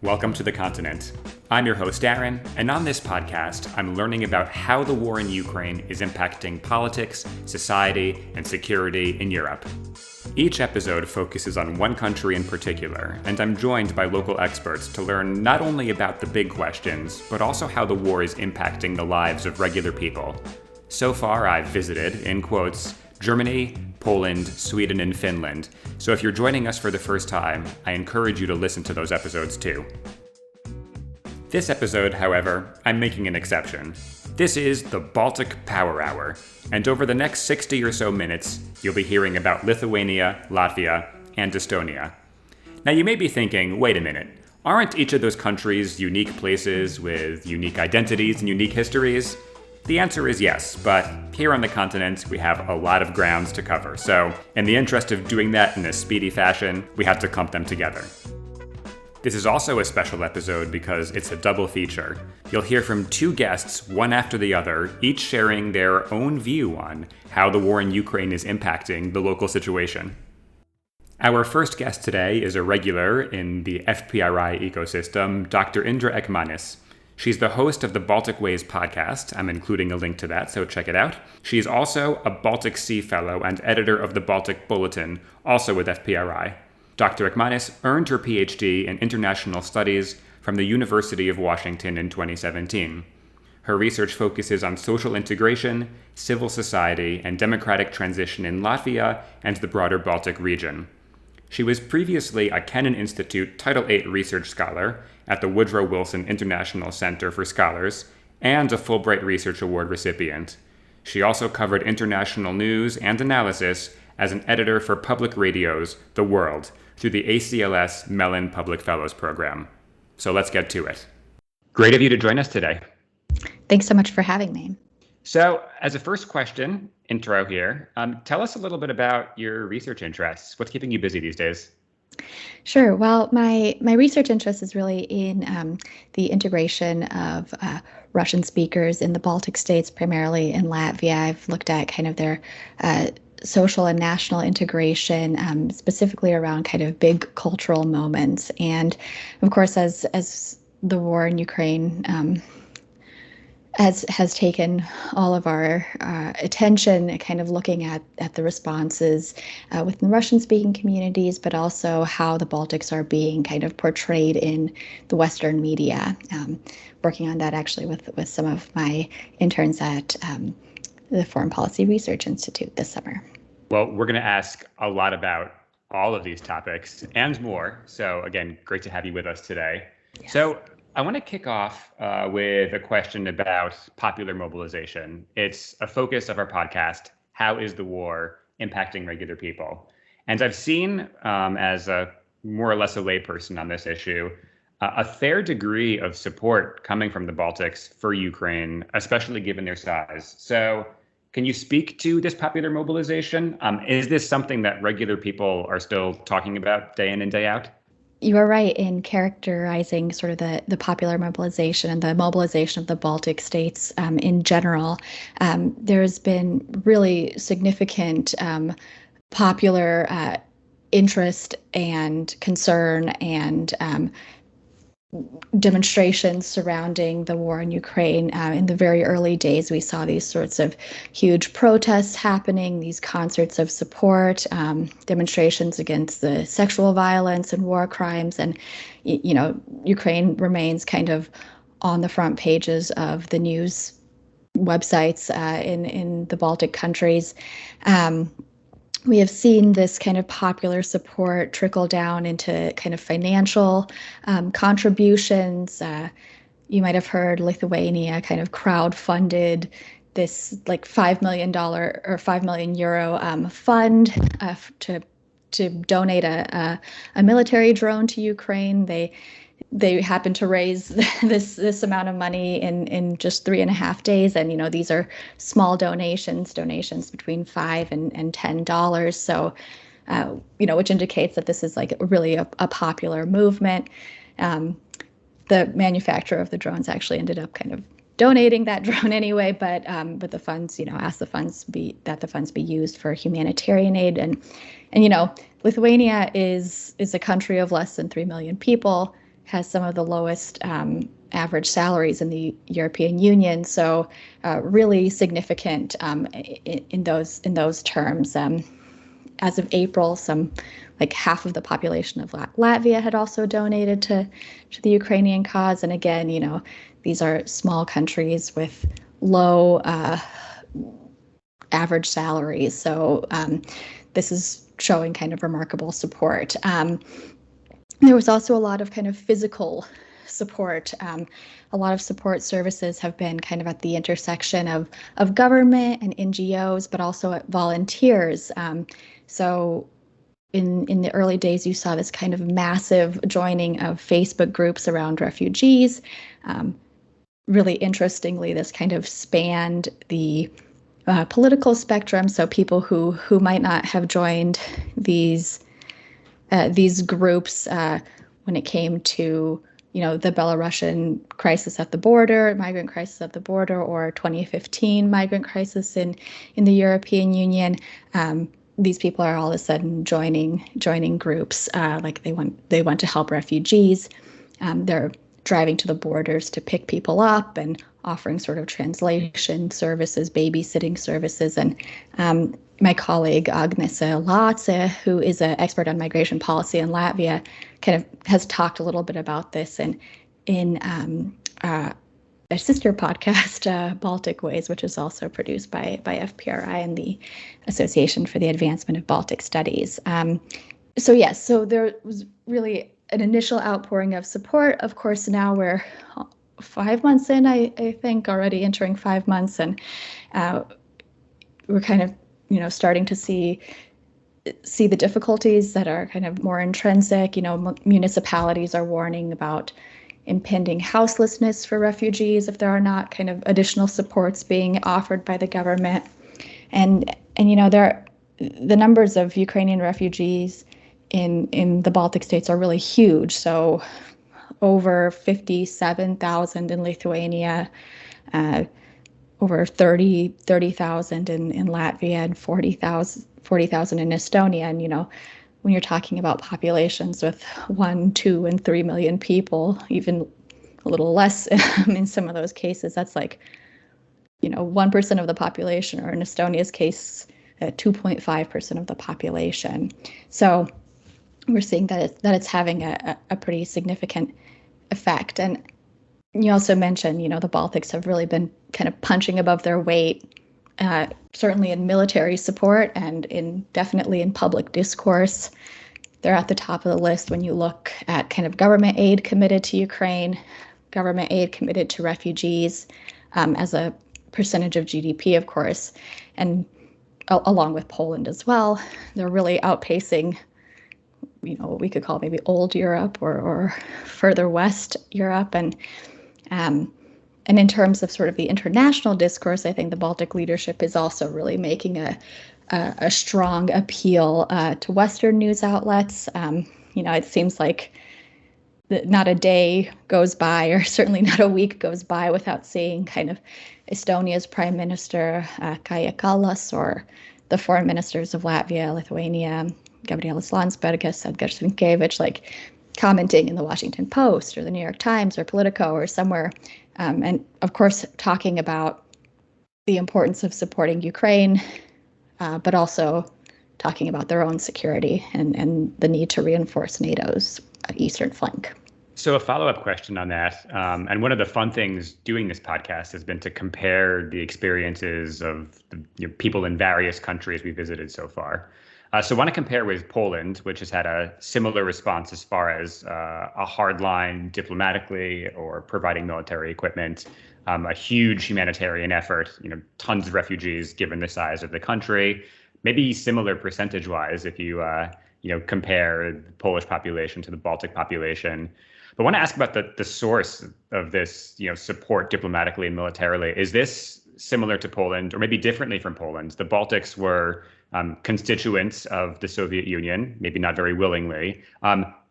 Welcome to the continent. I'm your host, Aaron, and on this podcast, I'm learning about how the war in Ukraine is impacting politics, society, and security in Europe. Each episode focuses on one country in particular, and I'm joined by local experts to learn not only about the big questions, but also how the war is impacting the lives of regular people. So far, I've visited, in quotes, Germany, Poland, Sweden, and Finland. So if you're joining us for the first time, I encourage you to listen to those episodes too. This episode, however, I'm making an exception. This is the Baltic Power Hour, and over the next 60 or so minutes, you'll be hearing about Lithuania, Latvia, and Estonia. Now you may be thinking, wait a minute, aren't each of those countries unique places with unique identities and unique histories? The answer is yes, but here on the continent, we have a lot of grounds to cover. So, in the interest of doing that in a speedy fashion, we had to clump them together. This is also a special episode because it's a double feature. You'll hear from two guests, one after the other, each sharing their own view on how the war in Ukraine is impacting the local situation. Our first guest today is a regular in the FPRI ecosystem, Dr. Indra Ekmanis. She's the host of the Baltic Ways podcast. I'm including a link to that, so check it out. She's also a Baltic Sea Fellow and editor of the Baltic Bulletin, also with FPRI. Dr. Ekmanis earned her PhD in International Studies from the University of Washington in 2017. Her research focuses on social integration, civil society, and democratic transition in Latvia and the broader Baltic region. She was previously a Kennan Institute Title VIII Research Scholar at the Woodrow Wilson International Center for Scholars and a Fulbright Research Award recipient. She also covered international news and analysis as an editor for Public Radio's The World through the ACLS Mellon Public Fellows Program. So let's get to it. Great of you to join us today. Thanks so much for having me. So as a first question, intro here, tell us a little bit about your research interests. What's keeping you busy these days? Sure. Well, my research interest is really in the integration of Russian speakers in the Baltic States, primarily in Latvia. I've looked at kind of their social and national integration, specifically around kind of big cultural moments. And of course, as the war in Ukraine has taken all of our attention, kind of looking at the responses within Russian-speaking communities, but also how the Baltics are being kind of portrayed in the Western media. Working on that actually with some of my interns at the Foreign Policy Research Institute this summer. Well, we're going to ask a lot about all of these topics and more. So again, great to have you with us today. Yeah. So I want to kick off with a question about popular mobilization. It's a focus of our podcast. How is the war impacting regular people? And I've seen, as a more or less a layperson on this issue, a fair degree of support coming from the Baltics for Ukraine, especially given their size. So can you speak to this popular mobilization? Is this something that regular people are still talking about day in and day out? You are right in characterizing sort of the popular mobilization and the mobilization of the Baltic states in general. There's been really significant popular interest and concern and demonstrations surrounding the war in Ukraine. In the very early days, we saw these sorts of huge protests happening, these concerts of support, demonstrations against the sexual violence and war crimes. And, Ukraine remains kind of on the front pages of the news websites in the Baltic countries. We have seen this kind of popular support trickle down into kind of financial contributions. You might have heard Lithuania kind of crowdfunded this like $5 million or 5 million euro fund to donate a military drone to Ukraine. They happened to raise this amount of money in just 3.5 days. And, these are small donations between $5 and $10. So, which indicates that this is like really a popular movement. The manufacturer of the drones actually ended up kind of donating that drone anyway, but the funds, asked the funds be used for humanitarian aid. And Lithuania is a country of less than 3 million people. has some of the lowest average salaries in the European Union. So really significant in those terms. As of April, half of the population of Latvia had also donated to the Ukrainian cause. And again, these are small countries with low average salaries. So this is showing kind of remarkable support. There was also a lot of kind of physical support. A lot of support services have been kind of at the intersection of government and NGOs, but also volunteers. So in the early days, you saw this kind of massive joining of Facebook groups around refugees. Really interestingly, this kind of spanned the political spectrum. So people who might not have joined these groups when it came to the Belarusian crisis at the border, migrant crisis at the border, or 2015 migrant crisis in the European Union. These people are all of a sudden joining groups like they want to help refugees. They're driving to the borders to pick people up and offering sort of translation services, babysitting services. And my colleague Agnese Lace, who is an expert on migration policy in Latvia, kind of has talked a little bit about this in a sister podcast, Baltic Ways, which is also produced by FPRI and the Association for the Advancement of Baltic Studies. So there was really an initial outpouring of support. Of course, now we're 5 months in, I think, already entering 5 months, and we're kind of starting to see the difficulties that are kind of more intrinsic. Municipalities are warning about impending houselessness for refugees if there are not kind of additional supports being offered by the government. And the numbers of Ukrainian refugees in the Baltic States are really huge. So over 57,000 in Lithuania, over 30,000 in Latvia, and 40,000 in Estonia. And when you're talking about populations with 1, 2, and 3 million people, even a little less in some of those cases, that's 1% of the population, or in Estonia's case, 2.5% of the population. So we're seeing that it's having a pretty significant effect. And you also mentioned, the Baltics have really been kind of punching above their weight, certainly in military support and definitely in public discourse. They're at the top of the list when you look at kind of government aid committed to Ukraine, government aid committed to refugees, as a percentage of GDP, of course, and along with Poland as well. They're really outpacing what we could call maybe old Europe or further west Europe. And in terms of sort of the international discourse, I think the Baltic leadership is also really making a strong appeal to Western news outlets. It seems like not a day goes by, or certainly not a week goes by, without seeing kind of Estonia's Prime Minister Kaja Kallas, or the foreign ministers of Latvia, Lithuania, Gabrielius Landsbergis, Edgars Rinkēvičs, commenting in the Washington Post or the New York Times or Politico or somewhere, and of course talking about the importance of supporting Ukraine, but also talking about their own security and the need to reinforce NATO's eastern flank. So a follow-up question on that, and one of the fun things doing this podcast has been to compare the experiences of the people in various countries we visited so far. So I want to compare with Poland, which has had a similar response as far as a hard line diplomatically or providing military equipment, a huge humanitarian effort, tons of refugees given the size of the country, maybe similar percentage-wise if you compare the Polish population to the Baltic population. But I want to ask about the source of this, support diplomatically and militarily. Is this similar to Poland, or maybe differently from Poland? The Baltics were constituents of the Soviet Union, maybe not very willingly.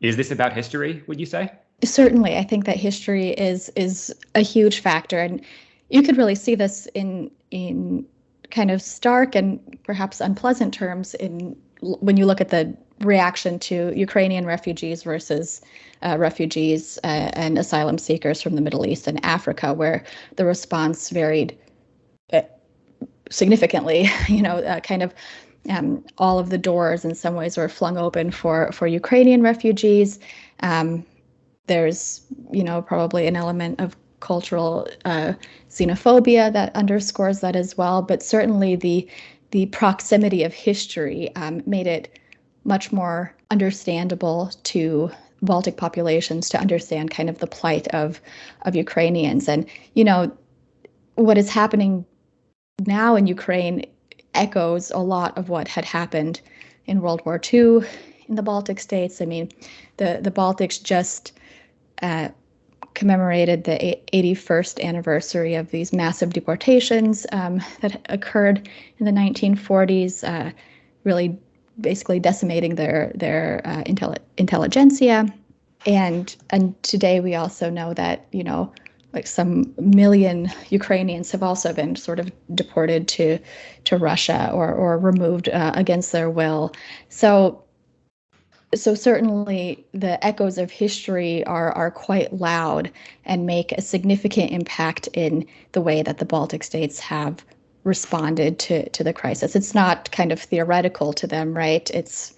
Is this about history, would you say? Certainly. I think that history is a huge factor. And you could really see this in kind of stark and perhaps unpleasant terms when you look at the reaction to Ukrainian refugees versus refugees and asylum seekers from the Middle East and Africa, where the response varied significantly. All of the doors in some ways were flung open for Ukrainian refugees. There's, probably an element of cultural xenophobia that underscores that as well. But certainly the proximity of history made it much more understandable to Baltic populations to understand kind of the plight of Ukrainians. And, what is happening now in Ukraine echoes a lot of what had happened in World War II in the Baltic states. I mean, the Baltics just commemorated the 81st anniversary of these massive deportations that occurred in the 1940s, really basically decimating their intelligentsia. And today we also know that, like some million Ukrainians have also been sort of deported to Russia or removed against their will. So certainly the echoes of history are quite loud and make a significant impact in the way that the Baltic states have responded to the crisis. It's not kind of theoretical to them, right? It's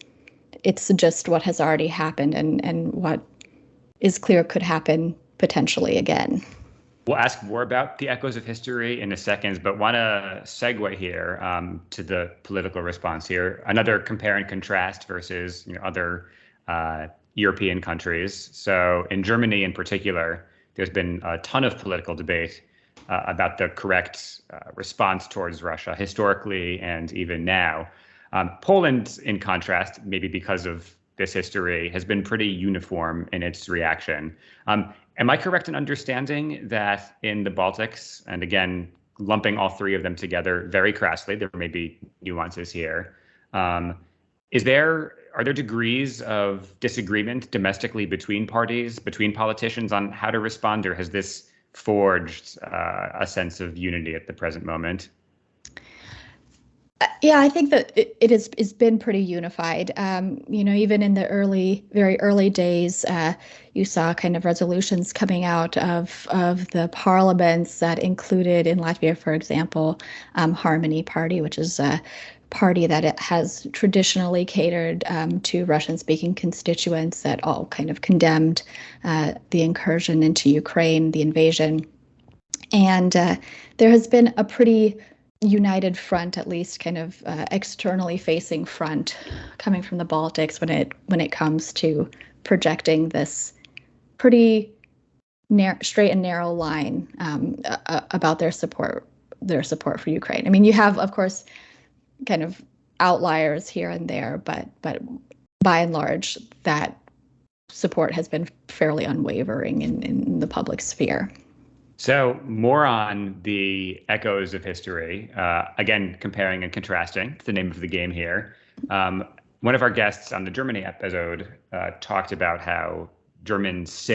just what has already happened and what is clear could happen potentially again. We'll ask more about the echoes of history in a second, but want to segue here to the political response here. Another compare and contrast versus other European countries. So in Germany in particular, there's been a ton of political debate about the correct response towards Russia historically and even now. Poland, in contrast, maybe because of this history, has been pretty uniform in its reaction. Am I correct in understanding that in the Baltics, and again, lumping all three of them together very crassly, there may be nuances here, are there degrees of disagreement domestically between parties, between politicians on how to respond, or has this forged a sense of unity at the present moment? Yeah, I think that it has been pretty unified. Even in the very early days, you saw kind of resolutions coming out of the parliaments that included, in Latvia, for example, Harmony Party, which is a party that it has traditionally catered to Russian-speaking constituents, that all kind of condemned the incursion into Ukraine, the invasion. And there has been a pretty united front, at least kind of externally facing front, coming from the Baltics when it comes to projecting this pretty straight and narrow line about their support for Ukraine. I mean, you have, of course, kind of outliers here and there, but by and large, that support has been fairly unwavering in the public sphere. So more on the echoes of history, again, comparing and contrasting. It's the name of the game here. One of our guests on the Germany episode talked about how Germans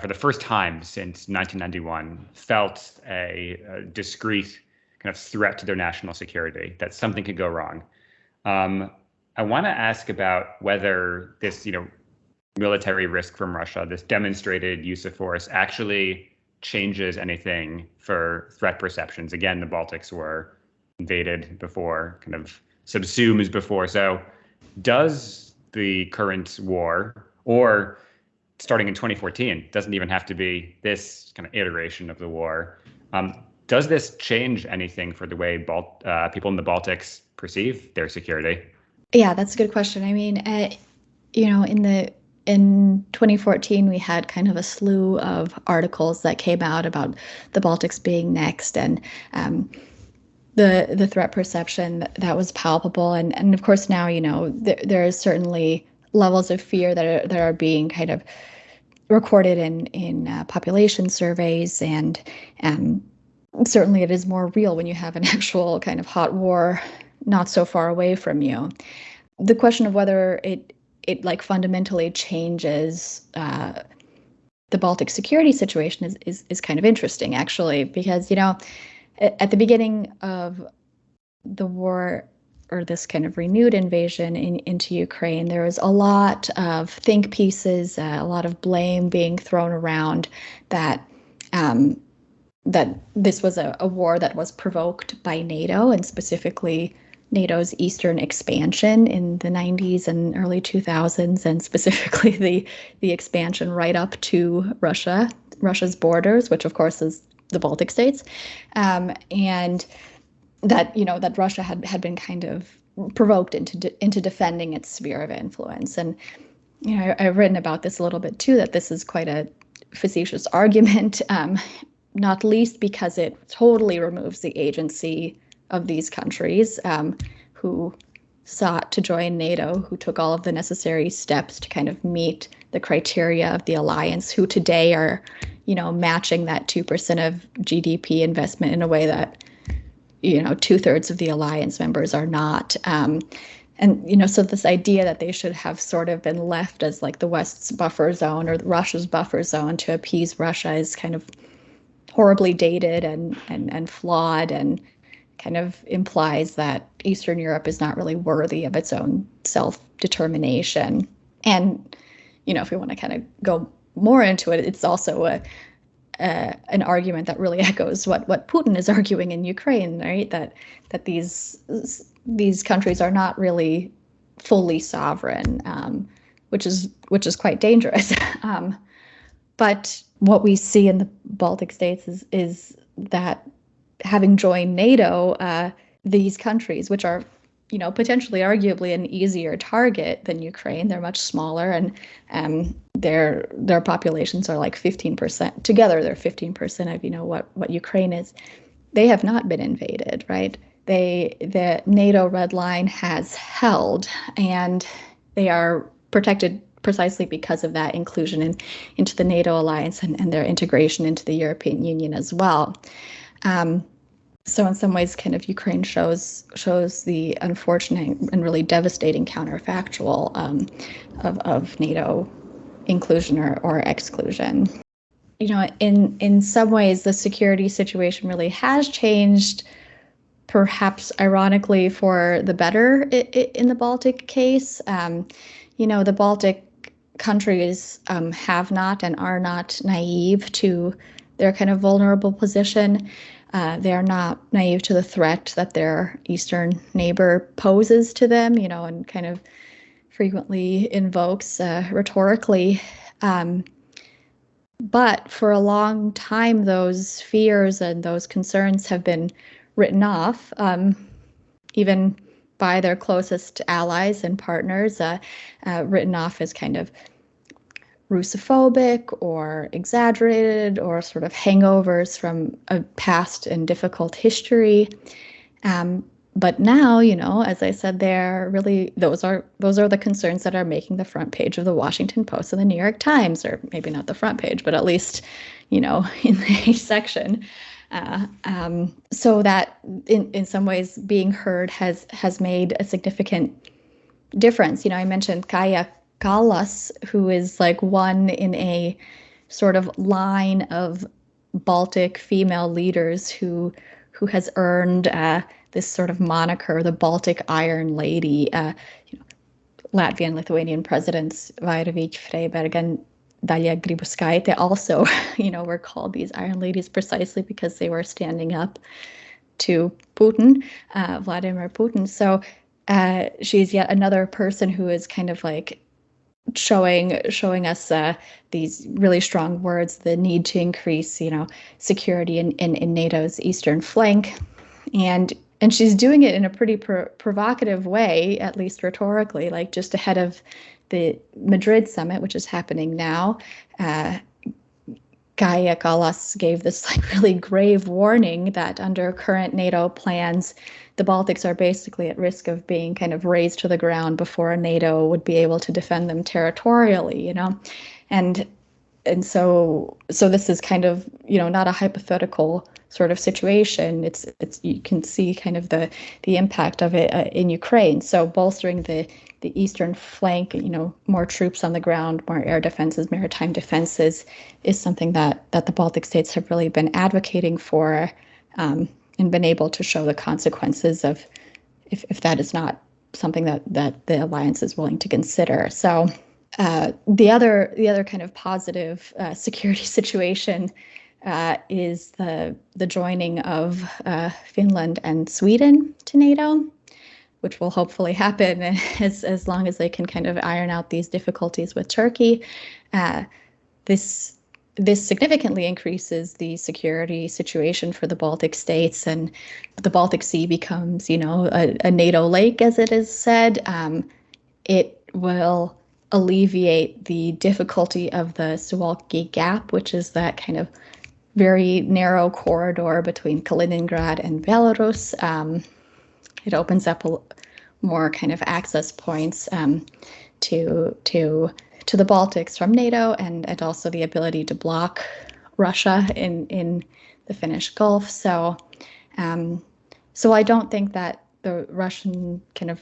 for the first time since 1991, felt a discrete kind of threat to their national security, that something could go wrong. I want to ask about whether this, military risk from Russia, this demonstrated use of force, actually changes anything for threat perceptions. Again, the Baltics were invaded before, kind of subsumed before. So does the current war, or starting in 2014, doesn't even have to be this kind of iteration of the war, does this change anything for the way people in the Baltics perceive their security? Yeah, that's a good question. I mean, in 2014, we had kind of a slew of articles that came out about the Baltics being next, and the threat perception that was palpable. And of course, now, there is certainly levels of fear that are being kind of recorded in population surveys, and certainly it is more real when you have an actual kind of hot war not so far away from you. The question of whether it like fundamentally changes the Baltic security situation is kind of interesting, actually, because at the beginning of the war, or this kind of renewed invasion into Ukraine, there was a lot of think pieces, a lot of blame being thrown around that that this was a war that was provoked by NATO, and specifically NATO's eastern expansion in the 90s and early 2000s, and specifically the expansion right up to Russia's borders, which of course is the Baltic states, and that that Russia had been kind of provoked into defending its sphere of influence. And I've written about this a little bit too, that this is quite a facetious argument, not least because it totally removes the agency of these countries who sought to join NATO, who took all of the necessary steps to kind of meet the criteria of the alliance, who today are, matching that 2% of GDP investment in a way that, 2/3 of the alliance members are not. So this idea that they should have sort of been left as like the West's buffer zone or Russia's buffer zone to appease Russia is kind of horribly dated and flawed, and kind of implies that Eastern Europe is not really worthy of its own self-determination. And, if we want to kind of go more into it, it's also an argument that really echoes what Putin is arguing in Ukraine, right? That these countries are not really fully sovereign, which is quite dangerous. But what we see in the Baltic states is that having joined NATO, these countries, which are, potentially arguably an easier target than Ukraine, they're much smaller, and their populations are like 15%. Together, they're 15% of, what Ukraine is. They have not been invaded, right? The NATO red line has held, and they are protected precisely because of that inclusion into the NATO alliance and their integration into the European Union as well. So in some ways, kind of Ukraine shows the unfortunate and really devastating counterfactual of NATO inclusion or exclusion. In some ways, the security situation really has changed, perhaps ironically for the better in the Baltic case. The Baltic countries have not and are not naive to their kind of vulnerable position. They are not naive to the threat that their eastern neighbor poses to them, and kind of frequently invokes rhetorically. But for a long time, those fears and those concerns have been written off, even by their closest allies and partners, written off as kind of Russophobic or exaggerated, or sort of hangovers from a past and difficult history. But now, as I said, they're really those are the concerns that are making the front page of the Washington Post and the New York Times, or maybe not the front page, but at least, in the section. So that in some ways being heard has made a significant difference. I mentioned Kaja Kallas, who is like one in a sort of line of Baltic female leaders who has earned this sort of moniker, the Baltic Iron Lady. Latvian, Lithuanian presidents Vairavich, Freiberg, and Dalia Grybauskaitė also, were called these Iron Ladies precisely because they were standing up to Putin, Vladimir Putin. So she's yet another person who is kind of like showing us these really strong words, the need to increase, security in NATO's eastern flank, and she's doing it in a pretty provocative way, at least rhetorically, like just ahead of the Madrid summit, which is happening now. Kaja Kallas gave this like really grave warning that under current NATO plans, the Baltics are basically at risk of being kind of razed to the ground before NATO would be able to defend them territorially, and so this is kind of, not a hypothetical sort of situation. It's you can see kind of the impact of it in Ukraine. So bolstering the eastern flank, more troops on the ground, more air defenses, maritime defenses, is something that the Baltic states have really been advocating for, and been able to show the consequences of if that is not something that the alliance is willing to consider. So the other kind of positive security situation is the joining of Finland and Sweden to NATO, which will hopefully happen as long as they can kind of iron out these difficulties with Turkey. This significantly increases the security situation for the Baltic states, and the Baltic Sea becomes, a NATO lake, as it is said. It will alleviate the difficulty of the Suwalki Gap, which is that kind of very narrow corridor between Kaliningrad and Belarus. It opens up more kind of access points to the Baltics from NATO, and also the ability to block Russia in the Finnish Gulf. So I don't think that the Russian kind of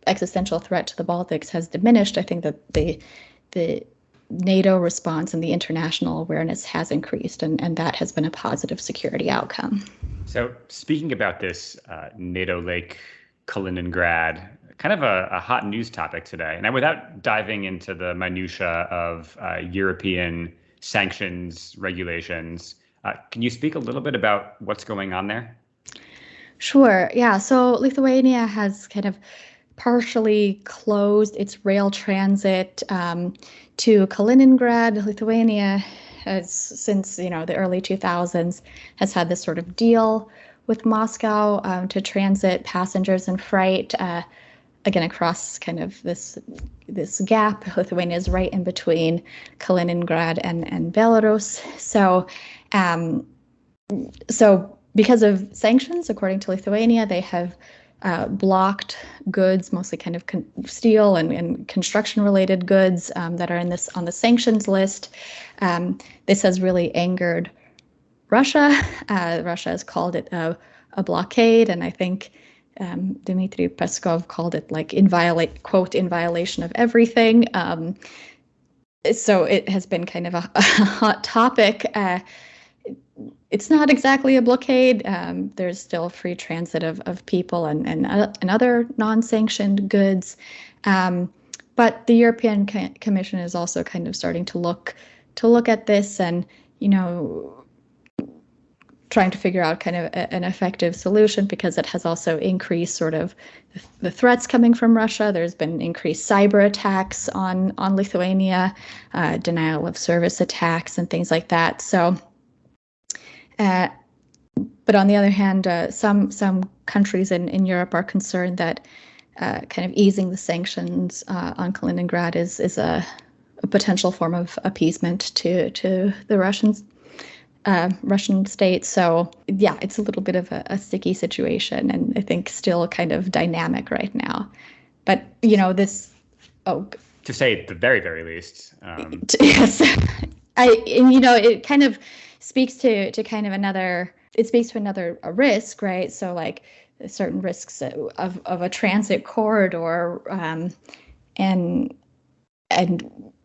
existential threat to the Baltics has diminished. I think that the NATO response and the international awareness has increased, and that has been a positive security outcome. So speaking about this NATO Lake, Kaliningrad, kind of a hot news topic today. Now, without diving into the minutia of European sanctions regulations, can you speak a little bit about what's going on there? Sure. Yeah. So Lithuania has kind of partially closed its rail transit to Kaliningrad. Lithuania has, since the early 2000s, has had this sort of deal with Moscow to transit passengers and freight again across kind of this gap. Lithuania is right in between Kaliningrad and Belarus. So because of sanctions, according to Lithuania, they have blocked goods, mostly kind of steel and construction-related goods that are on the sanctions list. This has really angered Russia. Russia has called it a blockade, and I think Dmitry Peskov called it like in violation of everything. So it has been kind of a hot topic. It's not exactly a blockade. There's still free transit of people and other non-sanctioned goods. But the European Commission is also kind of starting to look at this and, trying to figure out kind of an effective solution, because it has also increased sort of the threats coming from Russia. There's been increased cyber attacks on Lithuania, denial of service attacks and things like that. So, but on the other hand, some countries in Europe are concerned that kind of easing the sanctions on Kaliningrad is a potential form of appeasement to the Russian state. So yeah, it's a little bit of a sticky situation, and I think still kind of dynamic right now. But this. Oh, to say at the very, very least. Yes, it kind of speaks to kind of another. It speaks to another risk, right? So like certain risks of a transit corridor, and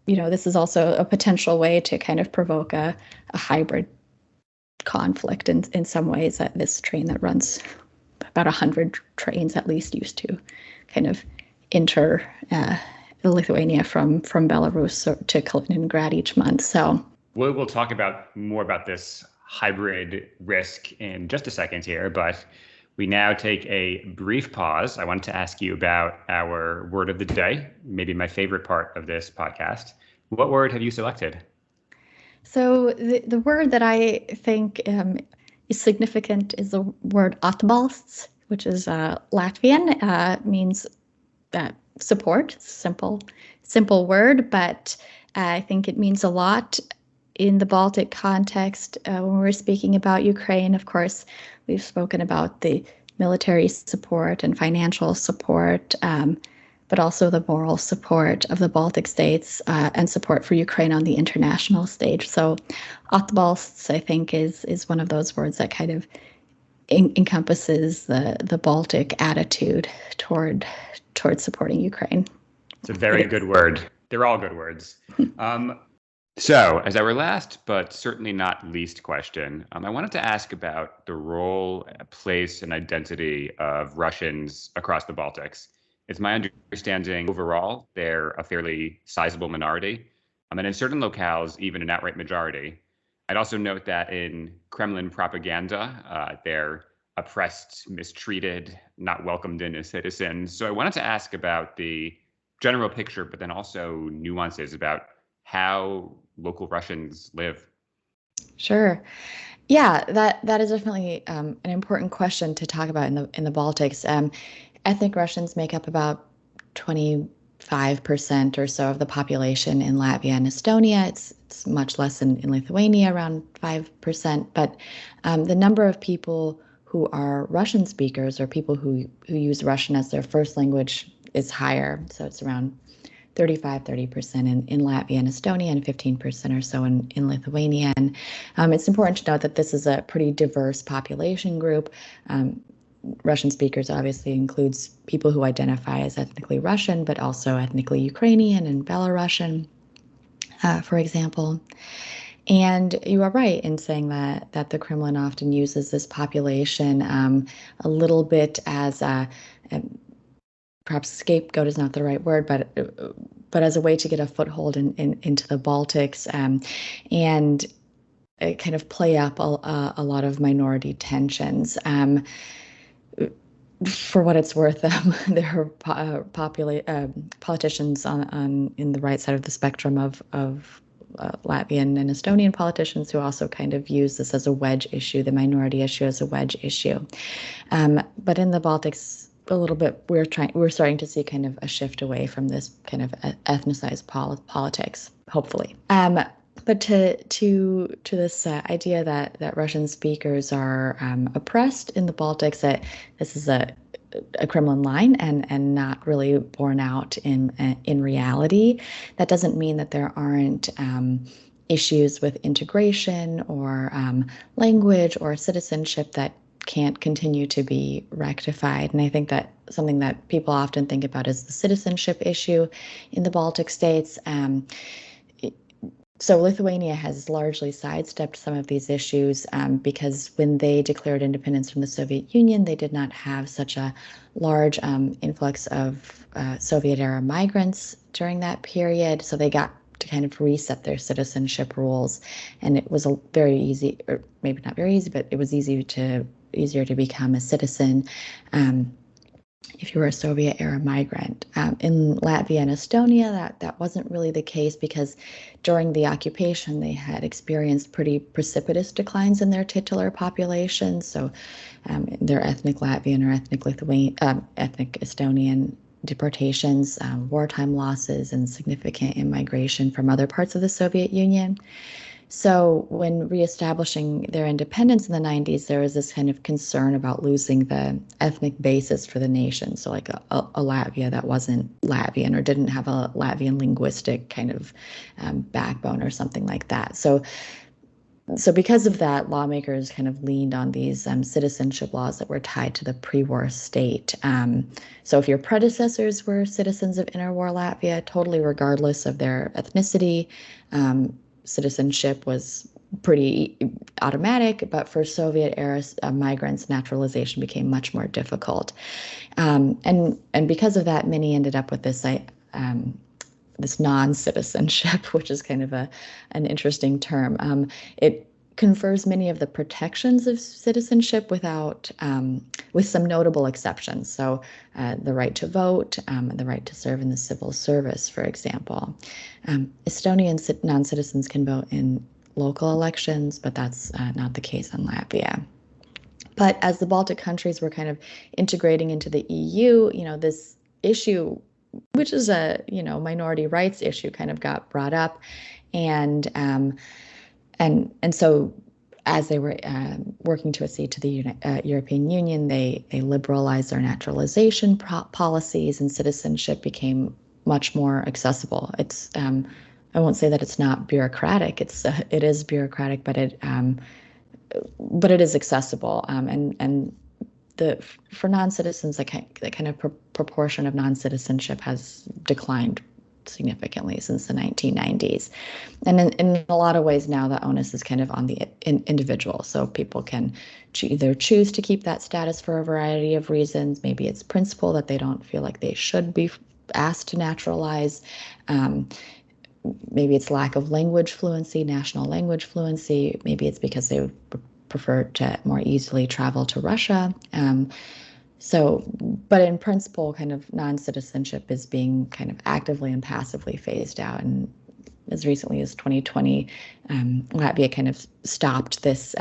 this is also a potential way to kind of provoke a hybrid conflict in some ways. That this train that runs about 100 trains at least used to kind of enter Lithuania from Belarus to Kaliningrad each month. So we'll talk more about this hybrid risk in just a second here, but we now take a brief pause. I wanted to ask you about our word of the day, maybe my favorite part of this podcast. What word have you selected? So the word that I think is significant is the word atbalsts, which is Latvian. Means support. It's a simple word, but I think it means a lot in the Baltic context. When we're speaking about Ukraine, of course, we've spoken about the military support and financial support, but also the moral support of the Baltic states and support for Ukraine on the international stage. So atbalsts, I think, is one of those words that kind of encompasses the Baltic attitude toward supporting Ukraine. It's a very good word. They're all good words. So, as our last but certainly not least question, I wanted to ask about the role, place, and identity of Russians across the Baltics. It's my understanding overall they're a fairly sizable minority, and in certain locales, even an outright majority. I'd also note that in Kremlin propaganda, they're oppressed, mistreated, not welcomed in as citizens. So, I wanted to ask about the general picture, but then also nuances about how local Russians live. Sure. Yeah, that is definitely an important question to talk about in the Baltics. Ethnic Russians make up about 25% or so of the population in Latvia and Estonia. It's much less in Lithuania, around 5%. But the number of people who are Russian speakers or people who use Russian as their first language is higher. So it's around 30% in Latvia and Estonia, and 15% or so in Lithuania. And it's important to note that this is a pretty diverse population group. Russian speakers obviously includes people who identify as ethnically Russian, but also ethnically Ukrainian and Belarusian, for example. And you are right in saying that the Kremlin often uses this population a little bit as a perhaps scapegoat is not the right word, but as a way to get a foothold into the Baltics, and kind of play up a lot of minority tensions. For what it's worth, there are politicians on in the right side of the spectrum of Latvian and Estonian politicians who also kind of use this as a wedge issue, the minority issue as a wedge issue. But in the Baltics, a little bit, we're starting to see kind of a shift away from this kind of ethnicized politics, hopefully. But to this idea that Russian speakers are oppressed in the Baltics, that this is a Kremlin line and not really borne out in reality. That doesn't mean that there aren't issues with integration or language or citizenship that can't continue to be rectified. And I think that something that people often think about is the citizenship issue in the Baltic states. So Lithuania has largely sidestepped some of these issues because when they declared independence from the Soviet Union, they did not have such a large influx of Soviet-era migrants during that period. So they got to kind of reset their citizenship rules, and it was a very easy, or maybe not very easy, but it was easier to become a citizen if you were a Soviet-era migrant. In Latvia and Estonia, that wasn't really the case because during the occupation, they had experienced pretty precipitous declines in their titular population. So their ethnic Latvian or ethnic Estonian deportations, wartime losses, and significant immigration from other parts of the Soviet Union. So when reestablishing their independence in the 90s, there was this kind of concern about losing the ethnic basis for the nation. So like a Latvia that wasn't Latvian or didn't have a Latvian linguistic kind of backbone or something like that. So because of that, lawmakers kind of leaned on these citizenship laws that were tied to the pre-war state. So if your predecessors were citizens of interwar Latvia, totally regardless of their ethnicity, citizenship was pretty automatic, but for Soviet-era migrants, naturalization became much more difficult. And because of that, many ended up with this non-citizenship, which is kind of an interesting term. It confers many of the protections of citizenship with some notable exceptions. So the right to vote, the right to serve in the civil service, for example. Estonian non-citizens can vote in local elections, but that's not the case in Latvia. But as the Baltic countries were kind of integrating into the EU, this issue, which is a minority rights issue, kind of got brought up, and so as they were working to accede to the European Union, they liberalized their naturalization policies, and citizenship became much more accessible. It's I won't say that it's not bureaucratic. It is bureaucratic, but it is accessible. And for non-citizens, that kind of proportion of non-citizenship has declined significantly since the 1990s. And in a lot of ways now, the onus is kind of on the individual. So people can either choose to keep that status for a variety of reasons. Maybe it's principle that they don't feel like they should be asked to naturalize. Maybe it's lack of language fluency, national language fluency. Maybe it's because they would prefer to more easily travel to Russia. But in principle, kind of non-citizenship is being kind of actively and passively phased out. And as recently as 2020, Latvia kind of stopped this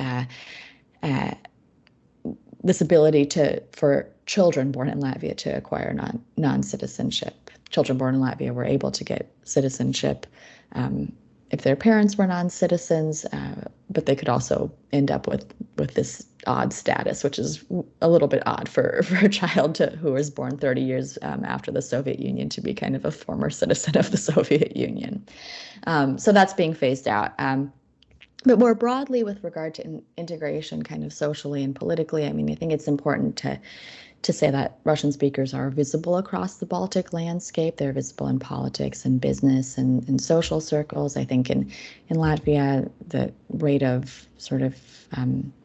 ability for children born in Latvia to acquire non-citizenship. Children born in Latvia were able to get citizenship if their parents were non-citizens, but they could also end up with this odd status, which is a little bit odd for a child who was born 30 years after the Soviet Union to be kind of a former citizen of the Soviet Union. So that's being phased out. But more broadly, with regard to integration, kind of socially and politically, I mean, I think it's important to say that Russian speakers are visible across the Baltic landscape. They're visible in politics and business and in social circles. I think in Latvia, the rate of sort of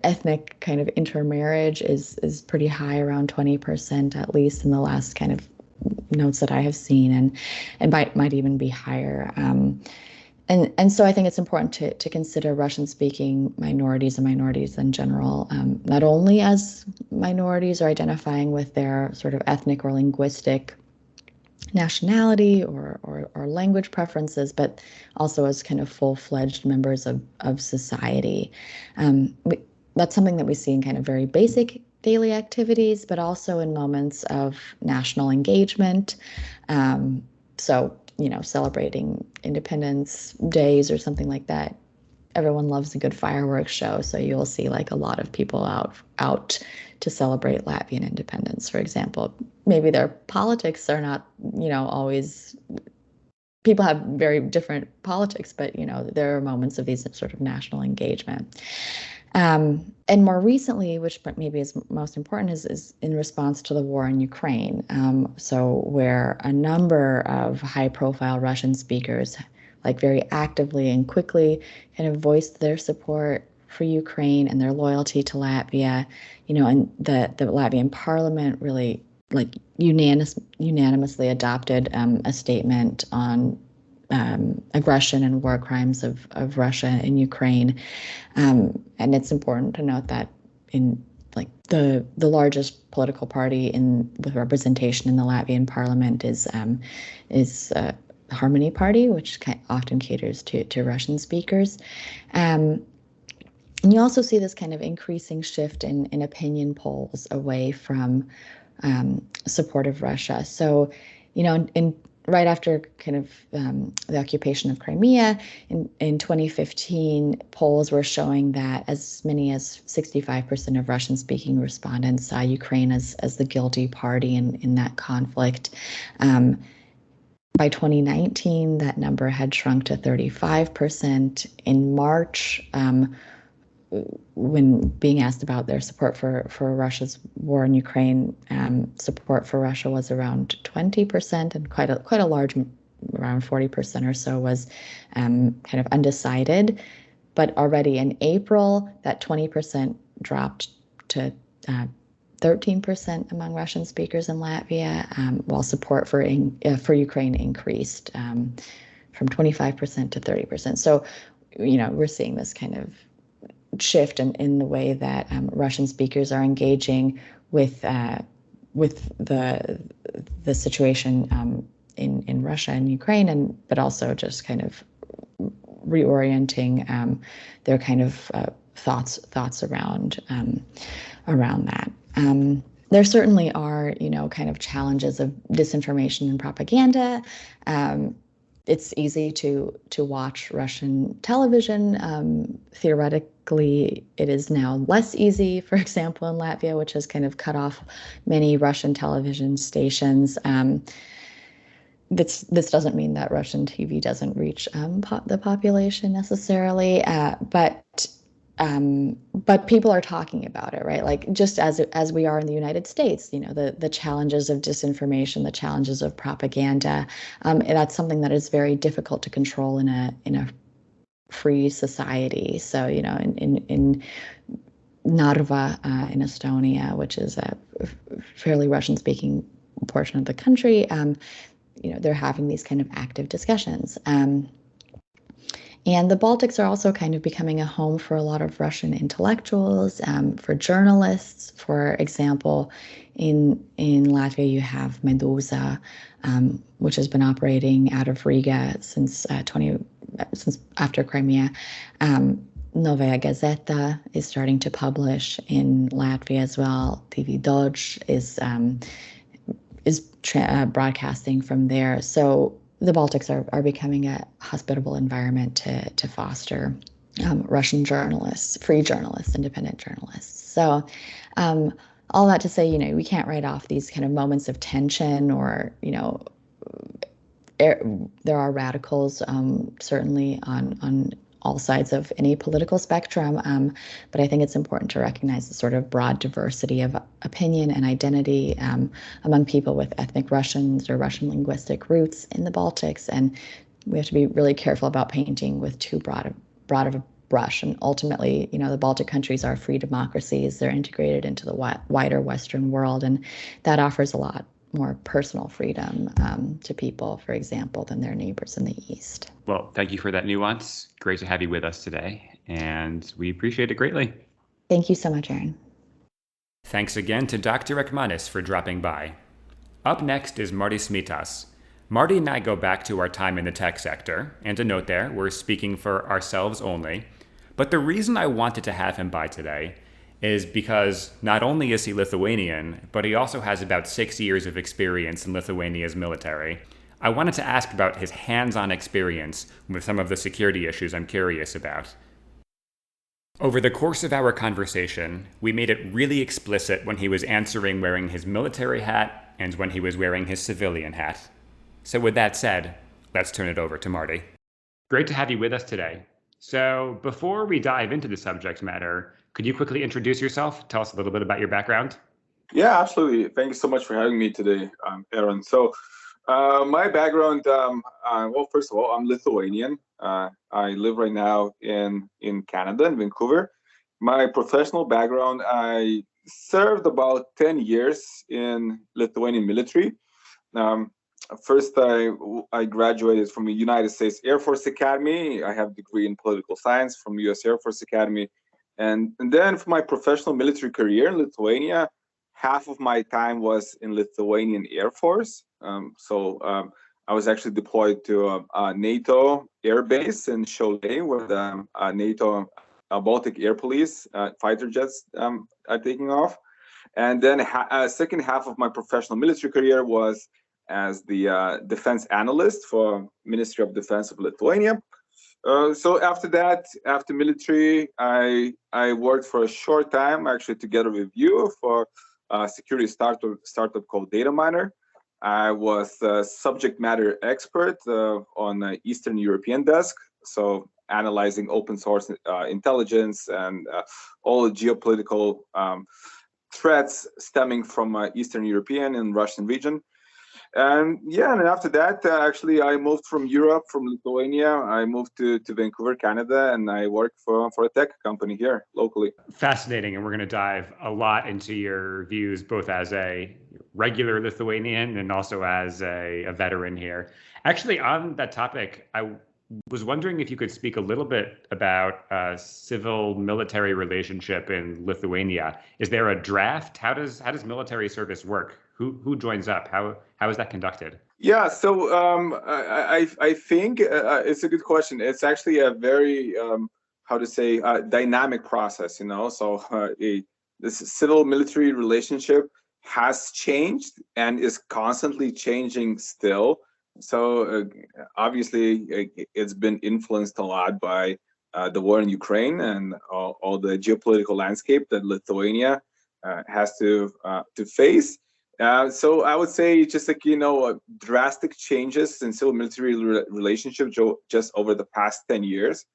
ethnic kind of intermarriage is pretty high, around 20%, at least in the last kind of notes that I have seen, and might even be higher. And so I think it's important to consider Russian-speaking minorities and minorities in general, not only as minorities or identifying with their sort of ethnic or linguistic nationality or language preferences, but also as kind of full-fledged members of society. That's something that we see in kind of very basic daily activities, but also in moments of national engagement. So, celebrating Independence Days or something like that. Everyone loves a good fireworks show, so you'll see like a lot of people out to celebrate Latvian independence, for example. Maybe their politics are not, always. People have very different politics, but there are moments of these sort of national engagement. And more recently, which maybe is most important, is in response to the war in Ukraine. So where a number of high-profile Russian speakers, like very actively and quickly, kind of voiced their support for Ukraine and their loyalty to Latvia, and the Latvian parliament really like unanimously adopted a statement on aggression and war crimes of Russia in Ukraine. And it's important to note that in like the largest political party with representation in the Latvian parliament is Harmony Party, which often caters to Russian speakers. And you also see this kind of increasing shift in opinion polls away from support of Russia. So, right after kind of the occupation of Crimea in 2015, polls were showing that as many as 65% of Russian-speaking respondents saw Ukraine as the guilty party in that conflict. By 2019, that number had shrunk to 35%. In March, when being asked about their support for Russia's war in Ukraine, support for Russia was around 20%, and quite a large, around 40% or so, was kind of undecided. But already in April, that 20% dropped to 13% among Russian speakers in Latvia, while support for Ukraine increased from 25% to 30%. So, we're seeing this kind of shift in the way that Russian speakers are engaging with the situation in Russia and Ukraine, but also just kind of reorienting their kind of thoughts around that. There certainly are, kind of challenges of disinformation and propaganda. It's easy to watch Russian television. Theoretically, it is now less easy, for example, in Latvia, which has kind of cut off many Russian television stations. This doesn't mean that Russian TV doesn't reach the population necessarily, but But people are talking about it, right? Like just as we are in the United States, the challenges of disinformation, the challenges of propaganda, and that's something that is very difficult to control in a free society. So, in Narva, in Estonia, which is a fairly Russian-speaking portion of the country, they're having these kind of active discussions. And the Baltics are also kind of becoming a home for a lot of Russian intellectuals, for journalists. For example, in Latvia, you have Medusa, which has been operating out of Riga since after Crimea. Novaya Gazeta is starting to publish in Latvia as well. TV Dodge is broadcasting from there. So the Baltics are becoming a hospitable environment to foster Russian journalists, free journalists, independent journalists. So all that to say, we can't write off these kind of moments of tension or, there are radicals certainly on all sides of any political spectrum. But I think it's important to recognize the sort of broad diversity of opinion and identity among people with ethnic Russians or Russian linguistic roots in the Baltics. And we have to be really careful about painting with too broad of a brush. And ultimately, the Baltic countries are free democracies. They're integrated into the wider Western world. And that offers a lot more personal freedom to people, for example, than their neighbors in the East. Well, thank you for that nuance. Great to have you with us today, and we appreciate it greatly. Thank you so much, Aaron. Thanks again to Dr. Ekmanis for dropping by. Up next is Martynas Smitas. Marty and I go back to our time in the tech sector, and to note there, we're speaking for ourselves only. But the reason I wanted to have him by today is because not only is he Lithuanian, but he also has about 6 years of experience in Lithuania's military. I wanted to ask about his hands-on experience with some of the security issues I'm curious about. Over the course of our conversation, we made it really explicit when he was answering wearing his military hat and when he was wearing his civilian hat. So with that said, let's turn it over to Marty. Great to have you with us today. So before we dive into the subject matter, could you quickly introduce yourself? Tell us a little bit about your background. Yeah, absolutely. Thank you so much for having me today, Aaron. So my background, well, first of all, I'm Lithuanian. I live right now in Canada, in Vancouver. My professional background, I served about 10 years in Lithuanian military. First, I graduated from the United States Air Force Academy. I have a degree in political science from U.S. Air Force Academy. And then for my professional military career in Lithuania, half of my time was in Lithuanian Air Force. I was actually deployed to a NATO air base in Šiauliai, where the NATO Baltic Air Police fighter jets are taking off. And then second half of my professional military career was as the defense analyst for Ministry of Defense of Lithuania. So after that, after military, I worked for a short time, actually together with you, for a security startup called Data Miner. I was a subject matter expert on the Eastern European desk, so analyzing open source intelligence and all the geopolitical threats stemming from Eastern European and Russian region. And after that, actually, I moved from Europe, from Lithuania. I moved to Vancouver, Canada, and I work for a tech company here locally. Fascinating, and we're going to dive a lot into your views, both as a regular Lithuanian and also as a veteran here. Actually, on that topic, I was wondering if you could speak a little bit about civil-military relationship in Lithuania. Is there a draft? How does military service work? Who joins up? How is that conducted? Yeah, so I think it's a good question. It's actually a very dynamic process. So this civil-military relationship has changed and is constantly changing still. So obviously, it's been influenced a lot by the war in Ukraine and all the geopolitical landscape that Lithuania has to face. So I would say just drastic changes in civil-military relationship just over the past 10 years.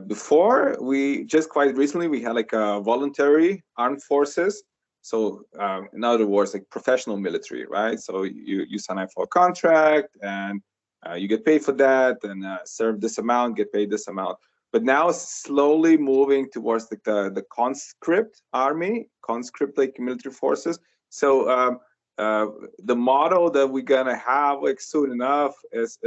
Before, we just quite recently we had like a voluntary armed forces. So in other words, like professional military, right? So you sign up for a contract and you get paid for that, and serve this amount, get paid this amount. But now slowly moving towards the conscript army, conscript like military forces. So the model that we're gonna have like soon enough is